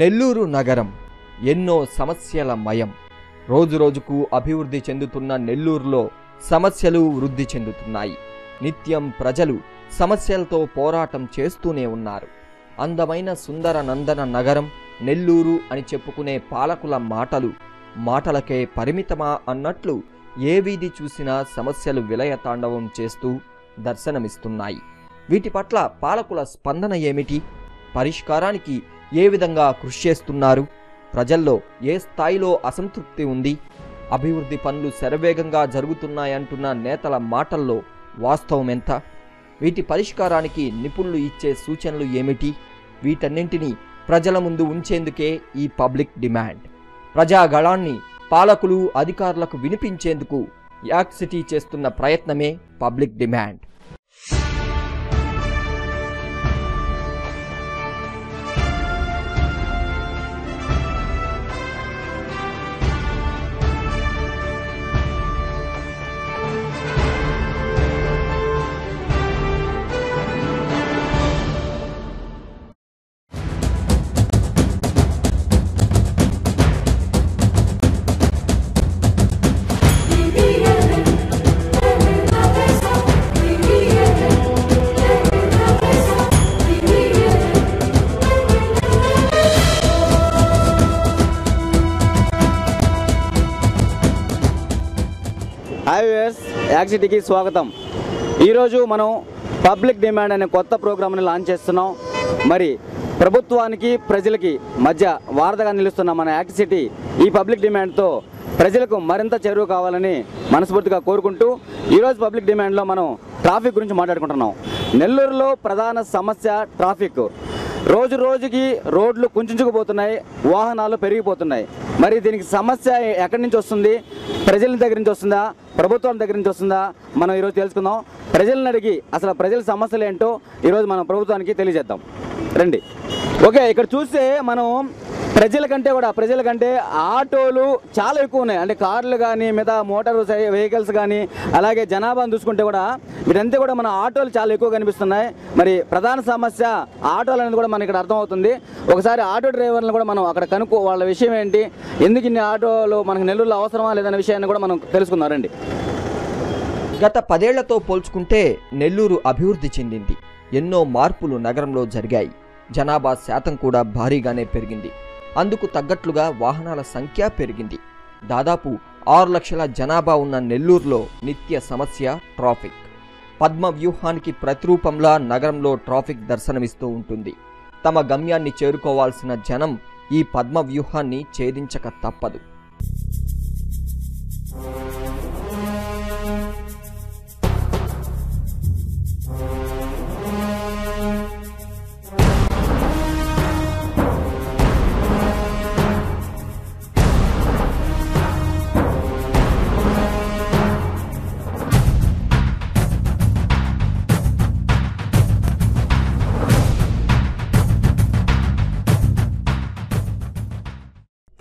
నెల్లూరు నగరం ఎన్నో సమస్యల మయం. రోజురోజుకు అభివృద్ధి చెందుతున్న నెల్లూరులో సమస్యలు వృద్ధి చెందుతున్నాయి. నిత్యం ప్రజలు సమస్యలతో పోరాటం చేస్తూనే ఉన్నారు. అందమైన సుందర నందన నగరం నెల్లూరు అని చెప్పుకునే పాలకుల మాటలకే పరిమితమా అన్నట్లు ఏ వీధి చూసినా సమస్యలు విలయతాండవం చేస్తూ దర్శనమిస్తున్నాయి. వీటి పట్ల పాలకుల స్పందన ఏమిటి? పరిష్కారానికి ఏ విధంగా కృషి చేస్తున్నారు? ప్రజల్లో ఏ స్థాయిలో అసంతృప్తి ఉంది? అభివృద్ధి పనులు శరవేగంగా జరుగుతున్నాయంటున్న నేతల మాటల్లో వాస్తవం ఎంత? వీటి పరిష్కారానికి నిపుణులు ఇచ్చే సూచనలు ఏమిటి? వీటన్నింటినీ ప్రజల ముందు ఉంచేందుకే ఈ పబ్లిక్ డిమాండ్. ప్రజాగళాన్ని పాలకులు అధికారులకు వినిపించేందుకు యాక్ట్ సిటీ చేస్తున్న ప్రయత్నమే public demand. Hi viewers, act సిటీకి స్వాగతం. ఈరోజు మనం పబ్లిక్ డిమాండ్ అనే కొత్త ప్రోగ్రామ్ని లాంచ్ చేస్తున్నాం. మరి ప్రభుత్వానికి ప్రజలకి మధ్య వారధిగా నిలుస్తున్న మన యాక్ట్ సిటీ ఈ పబ్లిక్ డిమాండ్తో ప్రజలకు మరింత చేరువ కావాలని మనస్ఫూర్తిగా కోరుకుంటూ ఈరోజు పబ్లిక్ డిమాండ్లో మనం ట్రాఫిక్ గురించి మాట్లాడుకుంటున్నాం. నెల్లూరులో ప్రధాన సమస్య ట్రాఫిక్. రోజు రోజుకి రోడ్లు కుంచుకుపోతున్నాయి, వాహనాలు పెరిగిపోతున్నాయి. మరి దీనికి సమస్య ఎక్కడి నుంచి వస్తుంది? ప్రజల దగ్గర నుంచి వస్తుందా, ప్రభుత్వం దగ్గర నుంచి వస్తుందా? మనం ఈరోజు తెలుసుకుందాం. ప్రజలను అడిగి అసలు ప్రజల సమస్యలు ఏంటో ఈరోజు మనం ప్రభుత్వానికి తెలియజేద్దాం. రండి. ఓకే, ఇక్కడ చూస్తే మనం ప్రజల కంటే ఆటోలు చాలా ఎక్కువ ఉన్నాయి. అంటే కార్లు కానీ మిగతా మోటార్ వెహికల్స్ కానీ అలాగే జనాభాను చూసుకుంటే కూడా వీటంతా కూడా మన ఆటోలు చాలా ఎక్కువ కనిపిస్తున్నాయి. మరి ప్రధాన సమస్య ఆటోలు అనేది కూడా మనకి ఇక్కడ అర్థమవుతుంది. ఒకసారి ఆటో డ్రైవర్లను కూడా మనం అక్కడ కనుక్కో, వాళ్ళ విషయం ఏంటి, ఎందుకు ఇన్ని ఆటోలు మనకు నెల్లూరులో అవసరమా లేదనే విషయాన్ని కూడా మనం తెలుసుకుందామండి. గత 10 ఏళ్లతో పోల్చుకుంటే నెల్లూరు అభివృద్ధి చెందింది. ఎన్నో మార్పులు నగరంలో జరిగాయి. జనాభా శాతం కూడా భారీగానే పెరిగింది. అందుకు తగ్గట్లుగా వాహనాల సంఖ్య పెరిగింది. దాదాపు 6 లక్షల జనాభా ఉన్న నెల్లూరులో నిత్య సమస్య ట్రాఫిక్. పద్మ వ్యూహానికి ప్రతిరూపంలా నగరంలో ట్రాఫిక్ దర్శనమిస్తూ ఉంటుంది. తమ గమ్యాన్ని చేరుకోవాల్సిన జనం ఈ పద్మ వ్యూహాన్ని ఛేదించక తప్పదు.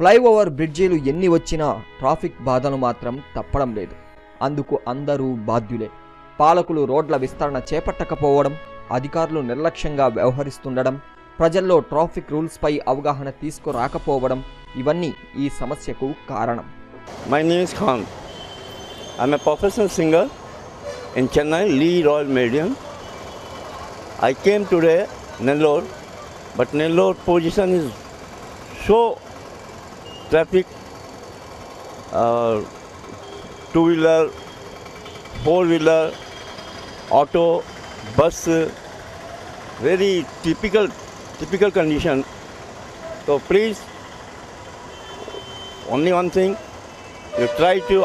ఫ్లైఓవర్ బ్రిడ్జీలు ఎన్ని వచ్చినా ట్రాఫిక్ బాధలు మాత్రం తప్పడం లేదు. అందుకు అందరూ బాధ్యులే. పాలకులు రోడ్ల విస్తరణ చేపట్టకపోవడం, అధికారులు నిర్లక్ష్యంగా వ్యవహరిస్తుండడం, ప్రజల్లో ట్రాఫిక్ రూల్స్ పై అవగాహన తీసుకురాకపోవడం ఇవన్నీ ఈ సమస్యకు కారణం. My name is Khan. I'm a professional singer in Chennai, Lee Royal Medium. I came today Nellore, but Nellore position is so traffic, two-wheeler, four-wheeler, auto, bus, very typical condition. So please, only one thing, you try to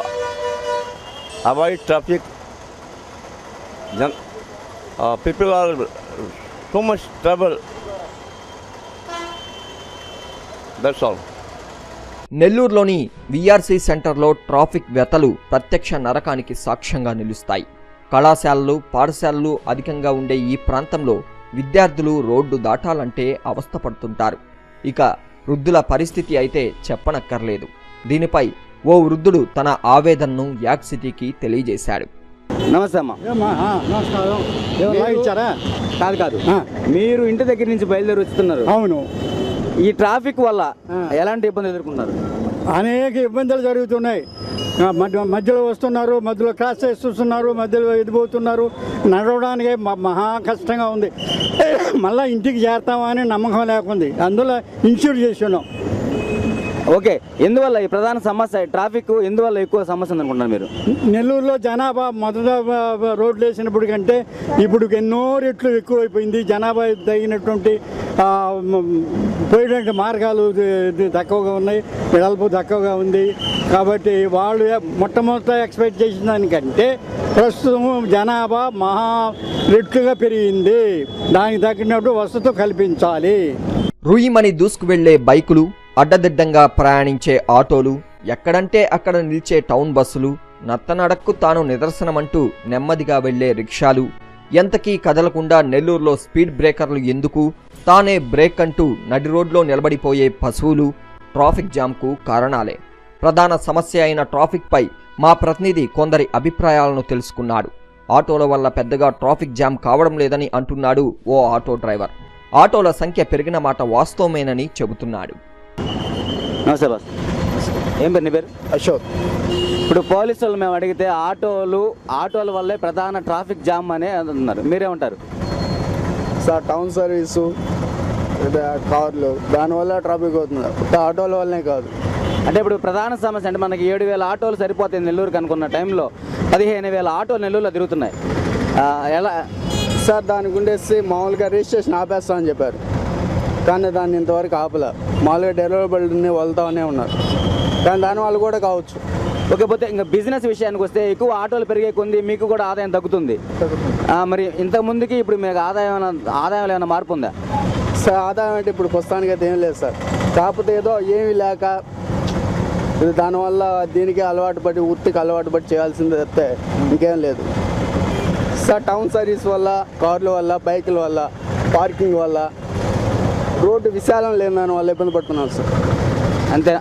avoid traffic. People are so much trouble. That's all. నెల్లూరులోని VRC సెంటర్లో traffic వ్యతలు ప్రత్యక్ష నరకానికి సాక్ష్యంగా నిలుస్తాయి. కళాశాలలు, పాఠశాలలు అధికంగా ఉండే ఈ ప్రాంతంలో విద్యార్థులు రోడ్డు దాటాలంటే అవస్థపడుతుంటారు. ఇక వృద్ధుల పరిస్థితి అయితే చెప్పనక్కర్లేదు. దీనిపై ఓ వృద్ధుడు తన ఆవేదనను యాక్ట్ సిటీకి తెలియజేశాడు. నమస్తే అమ్మా. నమస్కారం. ఇచ్చారా? కాదు, మీరు ఇంటి దగ్గర నుంచి బయలుదేరి వస్తున్నారు. అవును. ఈ ట్రాఫిక్ వల్ల ఎలాంటి ఇబ్బందులు ఎదుర్కొన్నారు? అనేక ఇబ్బందులు జరుగుతున్నాయి. మధ్యలో వస్తున్నారు, మధ్యలో క్రాస్ చేస్తున్నారు, మధ్యలో ఎదిపోతున్నారు. నడవడానికి మహా కష్టంగా ఉంది. మళ్ళీ ఇంటికి చేరుతామని నమ్మకం లేకుంది. అందులో ఇన్సూర్ చేసి ఉన్నాం. ఓకే, ఎందువల్ల ఈ ప్రధాన సమస్య ట్రాఫిక్ ఎందువల్ల ఎక్కువ సమస్య ఉందనుకుంటున్నారు మీరు? నెల్లూరులో జనాభా మొదట రోడ్లు వేసినప్పుడు కంటే ఇప్పుడు ఎన్నో రెట్లు ఎక్కువైపోయింది. జనాభా తగినటువంటి పోయేటువంటి మార్గాలు తక్కువగా ఉన్నాయి, వెడల్పు తక్కువగా ఉంది. కాబట్టి వాళ్ళు మొట్టమొదట ఎక్స్పెక్ట్ చేసిన దానికంటే ప్రస్తుతం జనాభా మహా రెట్లుగా పెరిగింది. దానికి తగ్గినట్టు వసతులు కల్పించాలి. రుయిమని దూసుకు వెళ్లే బైకులు, అడ్డదిడ్డంగా ప్రయాణించే ఆటోలు, ఎక్కడంటే అక్కడ నిలిచే టౌన్ బస్సులు, నత్తనడక్కు తాను నిదర్శనమంటూ నెమ్మదిగా వెళ్లే రిక్షాలు, ఎంతకీ కదలకుండా నెల్లూరులో స్పీడ్ బ్రేకర్లు ఎందుకు, తానే బ్రేక్ అంటూ నడి రోడ్లో నిలబడిపోయే పశువులు ట్రాఫిక్ జామ్కు కారణాలే. ప్రధాన సమస్య అయిన ట్రాఫిక్పై మా ప్రతినిధి కొందరి అభిప్రాయాలను తెలుసుకున్నాడు. ఆటోల వల్ల పెద్దగా ట్రాఫిక్ జామ్ కావడం లేదని అంటున్నాడు ఓ ఆటో డ్రైవర్. ఆటోల సంఖ్య పెరిగిన మాట వాస్తవమేనని చెబుతున్నాడు. నమస్తే బాస్, ఏం పేరు నీ పేరు? అశోక్. ఇప్పుడు పోలీసు వాళ్ళు మేము అడిగితే ఆటోల వల్లే ప్రధాన ట్రాఫిక్ జామ్ అనే అంటున్నారు, మీరేమంటారు? సార్ టౌన్ సర్వీసు కార్లు దానివల్ల ట్రాఫిక్ అవుతుంది, ఆటోల వల్లనే కాదు. అంటే ఇప్పుడు ప్రధాన సమస్య అంటే మనకి 7,000 ఆటోలు సరిపోతాయి నెల్లూరుకి అనుకున్న టైంలో 15,000 ఆటోలు నెల్లూరులో తిరుగుతున్నాయి. ఎలా సార్ దానికి ఉండేసి మామూలుగా రిజిస్ట్రేషన్ ఆపేస్తామని చెప్పారు, కానీ దాన్ని ఇంతవరకు ఆపలే. మామూలుగా డెలివరబుల్ని వెళ్తామనే ఉన్నారు, కానీ దానివల్ల కూడా కావచ్చు. ఓకే, ఇంకా బిజినెస్ విషయానికి వస్తే ఎక్కువ ఆటోలు పెరిగే కొంది మీకు కూడా ఆదాయం తగ్గుతుంది. మరి ఇంతకు ముందుకి ఇప్పుడు మీకు ఆదాయం ఏమైనా మార్పు ఉందా? సార్ ఆదాయం అంటే ఇప్పుడు ప్రస్తుతానికి అయితే ఏం లేదు సార్. కాకపోతే ఏదో ఏమీ లేక దానివల్ల దీనికి అలవాటు పడి వృత్తికి అలవాటు పడి చేయాల్సింది తప్పితే ఇంకేం లేదు సార్. టౌన్ సర్వీస్ వల్ల, కార్ల వల్ల, బైకుల వల్ల, పార్కింగ్ వల్ల, రోడ్డు విశాలం లేని దాని వల్ల ఇబ్బంది పడుతున్నాం సార్.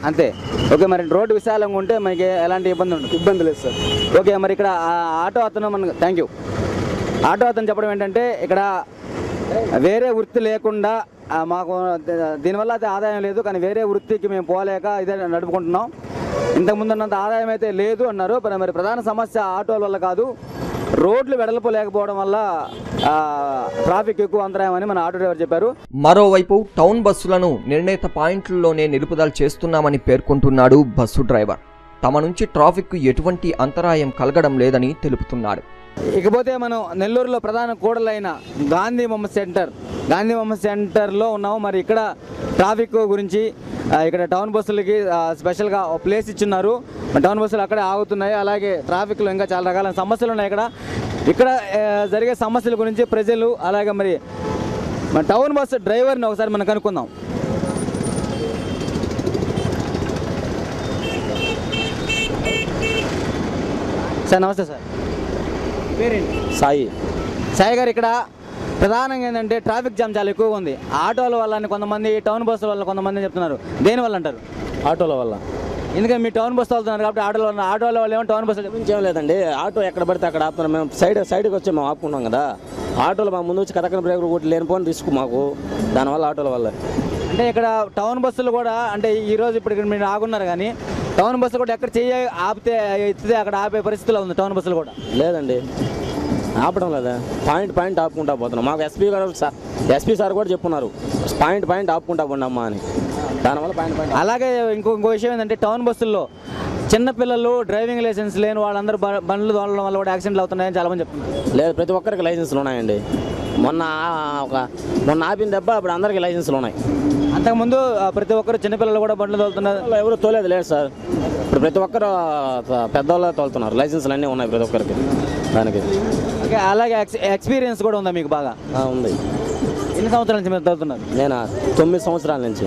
అంతే. ఓకే, మరి రోడ్డు విశాలంగా ఉంటే మనకి ఎలాంటి ఇబ్బంది ఉంటుంది? ఇబ్బంది లేదు సార్. ఓకే, మరి ఇక్కడ ఆటో అతను మనకు థ్యాంక్ యూ. ఆటో అతను చెప్పడం ఏంటంటే ఇక్కడ వేరే వృత్తి లేకుండా మాకు దీనివల్ల అయితే ఆదాయం లేదు, కానీ వేరే వృత్తికి మేము పోలేక ఇదే నడుపుకుంటున్నాం. ఇంతకుముందు ఉన్నంత ఆదాయం అయితే లేదు అన్నారు. మరి ప్రధాన సమస్య ఆటోల వల్ల కాదు, రోడ్లు వెడల్పు లేకపోవడం వల్ల ట్రాఫిక్ ఎక్కువ అంతరాయం అని మన ఆటో డ్రైవర్ చెప్పారు. మరోవైపు టౌన్ బస్సులను నిర్ణీత పాయింట్లలోనే నిలుపుదల చేస్తున్నామని పేర్కొంటున్నాడు బస్సు డ్రైవర్. తమ నుంచి ట్రాఫిక్ ఎటువంటి అంతరాయం కలగడం లేదని తెలుపుతున్నాడు. ఇకపోతే మనం నెల్లూరులో ప్రధాన కూడలైన గాంధీ బొమ్మ సెంటర్లో ఉన్నాము. మరి ఇక్కడ ట్రాఫిక్ గురించి ఇక్కడ టౌన్ బస్సులకి స్పెషల్గా ప్లేస్ ఇచ్చున్నారు. టౌన్ బస్సులు అక్కడే ఆగుతున్నాయి. అలాగే ట్రాఫిక్లో ఇంకా చాలా రకాల సమస్యలు ఉన్నాయి. ఇక్కడ జరిగే సమస్యల గురించి ప్రజలు అలాగే మరి టౌన్ బస్సు డ్రైవర్ని ఒకసారి మనం కనుక్కుందాం. సార్ నమస్తే సార్, పేరేంటి? సాయి గారు, ఇక్కడ ప్రధానంగా ఏంటంటే ట్రాఫిక్ జామ్ చాలా ఎక్కువగా ఉంది. ఆటోల వల్ల కొంతమంది, టౌన్ బస్సుల వల్ల కొంతమంది చెప్తున్నారు. దేనివల్ల అంటారు? ఆటోల వల్ల. ఎందుకంటే మీ టౌన్ బస్సు వెళ్తున్నారు కాబట్టి ఆటోల వల్ల ఏమో టౌన్ బస్సు ఏం లేదండి, ఆటో ఎక్కడ పడితే అక్కడ ఆపుతున్నాం. మేము సైడ్కి వచ్చి మేము ఆపుకున్నాం కదా. ఆటోలు మా ముందు వచ్చి కథకన బ్రేక్ కొట్టి లేనిపోని రిస్క్ మాకు, దానివల్ల ఆటోల వల్ల. అంటే ఇక్కడ టౌన్ బస్సులు కూడా అంటే ఈరోజు ఇప్పుడు ఇక్కడ మీరు ఆగున్నారు, కానీ టౌన్ బస్సు కూడా ఎక్కడ ఆపితే ఎత్తితే అక్కడ ఆపే పరిస్థితిలో ఉంది. టౌన్ బస్సులు కూడా లేదండి, ఆపడం లేదా, పాయింట్ ఆపుకుంటా పోతున్నాం. మాకు ఎస్పీ సార్ కూడా చెప్పున్నారు, పాయింట్ ఆపుకుంటా పోండమ్మా అని. దానివల్ల పాయింట్. అలాగే ఇంకో విషయం ఏంటంటే టౌన్ బస్సుల్లో చిన్నపిల్లలు, డ్రైవింగ్ లైసెన్స్ లేని వాళ్ళందరూ బండ్లు తోలడం వల్ల కూడా యాక్సిడెంట్లు అవుతున్నాయని చాలామంది చెప్తున్నారు. లేదు, ప్రతి ఒక్కరికి లైసెన్స్లు ఉన్నాయండి. మొన్న ఆపిన దెబ్బ ఇప్పుడు అందరికీ లైసెన్స్లు ఉన్నాయి. అంతకుముందు ప్రతి ఒక్కరు చిన్నపిల్లలు కూడా బండ్లు తోలుతున్నారు. ఎవరు తోలేదు లేదు సార్, ఇప్పుడు ప్రతి ఒక్కరు పెద్దవాళ్ళు తోలుతున్నారు. లైసెన్స్లు అన్నీ ఉన్నాయి ప్రతి ఒక్కరికి దానికి. ఓకే, అలాగే ఎక్స్పీరియన్స్ కూడా ఉందా మీకు? బాగా ఉంది. ఎన్ని సంవత్సరాల నుంచి మీరు తోలుతున్నారు? నేను 9 సంవత్సరాల నుంచి.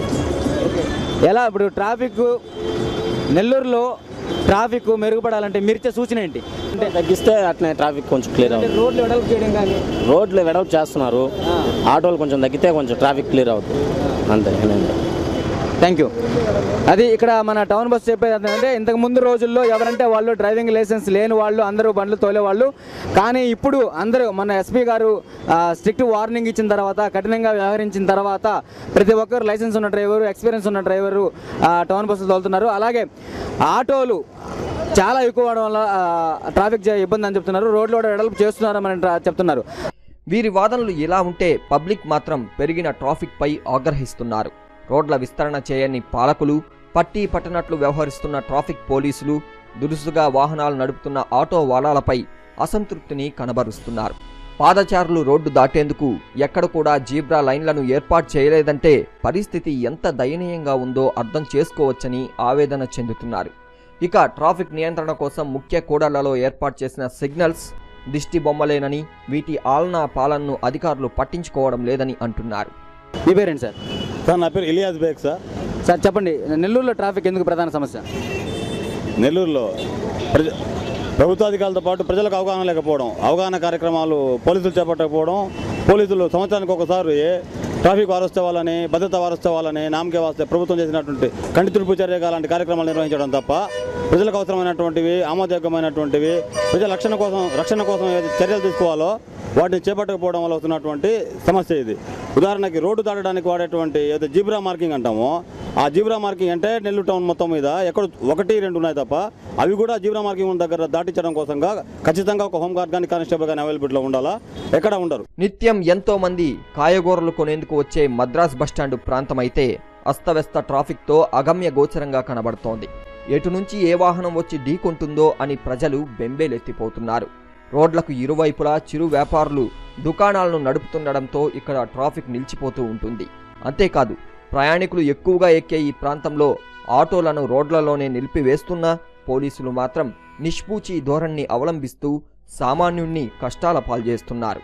ఎలా ఇప్పుడు ట్రాఫిక్ నెల్లూరులో ట్రాఫిక్ మెరుగుపడాలంటే మీరిచ్చే సూచన ఏంటి? అంటే తగ్గిస్తే అట్నే ట్రాఫిక్ కొంచెం క్లియర్ అవుతుంది. రోడ్లు వెడల్పు చేయడం కానీ, రోడ్లు వెడల్పు చేస్తున్నారు. ఆటోలు కొంచెం తగ్గితే కొంచెం ట్రాఫిక్ క్లియర్ అవుతుంది అంతే. Thank you. అది ఇక్కడ మన టౌన్ బస్ చెప్పేది ఏంటంటే ఇంతకు ముందు రోజుల్లో ఎవరంటే వాళ్ళు డ్రైవింగ్ లైసెన్స్ లేని వాళ్ళు అందరూ బండ్లు తోలేవాళ్ళు. కానీ ఇప్పుడు అందరూ మన ఎస్పీ గారు స్ట్రిక్ట్ వార్నింగ్ ఇచ్చిన తర్వాత, కఠినంగా వ్యవహరించిన తర్వాత ప్రతి ఒక్కరు లైసెన్స్ ఉన్న డ్రైవరు, ఎక్స్పీరియన్స్ ఉన్న డ్రైవరు టౌన్ బస్సులు తోలుతున్నారు. అలాగే ఆటోలు చాలా ఎక్కువ అవడం వల్ల ట్రాఫిక్ ఇబ్బంది అని చెప్తున్నారు. రోడ్లు కూడా వెడల్పు చేస్తున్నారని చెప్తున్నారు. వీరి వాదనలు ఇలా ఉంటే పబ్లిక్ మాత్రం పెరిగిన ట్రాఫిక్ పై ఆగ్రహిస్తున్నారు. రోడ్ల విస్తరణ చేయని పాలకులు, పట్టీ పట్టనట్లు వ్యవహరిస్తున్న ట్రాఫిక్ పోలీసులు, దురుసుగా వాహనాలు నడుపుతున్న ఆటో వాలాలపై అసంతృప్తిని కనబరుస్తున్నారు. పాదచారులు రోడ్డు దాటేందుకు ఎక్కడ కూడా జీబ్రా లైన్లను ఏర్పాటు చేయలేదంటే పరిస్థితి ఎంత దయనీయంగా ఉందో అర్థం చేసుకోవచ్చని ఆవేదన చెందుతున్నారు. ఇక ట్రాఫిక్ నియంత్రణ కోసం ముఖ్య కూడళ్లలో ఏర్పాటు చేసిన సిగ్నల్స్ దిష్టి బొమ్మలేనని, వీటి ఆలనా పాలనను అధికారులు పట్టించుకోవడం లేదని అంటున్నారు. మీ పేరేంటి సార్? సార్ నా పేరు ఇలియాస్ బేగ్ సార్. సార్ చెప్పండి, నెల్లూరులో ట్రాఫిక్ ఎందుకు ప్రధాన సమస్య? నెల్లూరులో ప్రభుత్వాధికారులతో పాటు ప్రజలకు అవగాహన లేకపోవడం, అవగాహన కార్యక్రమాలు పోలీసులు చేపట్టకపోవడం, పోలీసులు సంవత్సరానికి ఒకసారి ట్రాఫిక్ వారోత్సవాలని, భద్రతా వారోత్సవాలని, నామకే వాస్తే ప్రభుత్వం చేసినటువంటి కంటి తుడుపు చర్యగా అలాంటి కార్యక్రమాలు నిర్వహించడం తప్ప ప్రజలకు అవసరమైనటువంటివి, ఆమోదయోగ్యమైనటువంటివి, ప్రజల రక్షణ కోసం చర్యలు తీసుకోవాలో వాటిని చేపట్టకపోవడం వల్ల వస్తున్నటువంటి సమస్య ఇది. ఉదాహరణకి రోడ్డు దాటడానికి వాడేటువంటి ఏదో జీబ్రా మార్కింగ్ అంటామో, ఆ జీబ్రా మార్కింగ్ అంటే నెల్లూరు టౌన్ మొత్తం మీద ఎక్కడ 1-2 ఉన్నాయి తప్ప అవి కూడా జీబ్రా మార్కింగ్ దగ్గర దాటించడం కోసంగా ఖచ్చితంగా ఒక హోంగార్డ్ కానీ కానిస్టేబుల్ కానీ అవైలబిలిటీలో ఉండాలా, ఎక్కడ ఉండరు. నిత్యం ఎంతో మంది కాయగూరలు కొనేందుకు వచ్చే మద్రాస్ బస్టాండ్ ప్రాంతమైతే అస్తవ్యస్త ట్రాఫిక్తో అగమ్య గోచరంగా కనబడుతోంది. ఎటు నుంచి ఏ వాహనం వచ్చి ఢీకొంటుందో అని ప్రజలు బెంబేలెత్తిపోతున్నారు. రోడ్లకు ఇరువైపులా చిరు వ్యాపారులు దుకాణాలను నడుపుతుండడంతో ఇక్కడ ట్రాఫిక్ నిలిచిపోతూ ఉంటుంది. అంతేకాదు, ప్రయాణికులు ఎక్కువగా ఎక్కే ఈ ప్రాంతంలో ఆటోలను రోడ్లలోనే నిలిపివేస్తున్నా పోలీసులు మాత్రం నిష్పూచి ధోరణిని అవలంబిస్తూ సామాన్యుణ్ణి కష్టాల పాల్చేస్తున్నారు.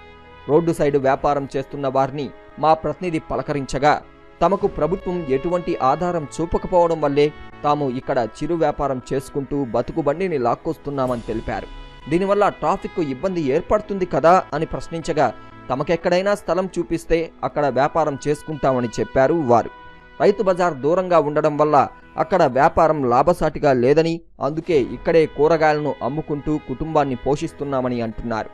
రోడ్డు సైడు వ్యాపారం చేస్తున్న వారిని మా ప్రతినిధి పలకరించగా తమకు ప్రభుత్వం ఎటువంటి ఆధారం చూపకపోవడం వల్లే తాము ఇక్కడ చిరు వ్యాపారం చేసుకుంటూ బతుకుబండిని లాక్కొస్తున్నామని తెలిపారు. దీనివల్ల ట్రాఫిక్కు ఇబ్బంది ఏర్పడుతుంది కదా అని ప్రశ్నించగా తమకెక్కడైనా స్థలం చూపిస్తే అక్కడ వ్యాపారం చేసుకుంటామని చెప్పారు వారు. రైతు బజార్ దూరంగా ఉండడం వల్ల అక్కడ వ్యాపారం లాభసాటిగా లేదని, అందుకే ఇక్కడే కూరగాయలను అమ్ముకుంటూ కుటుంబాన్ని పోషిస్తున్నామని అంటున్నారు.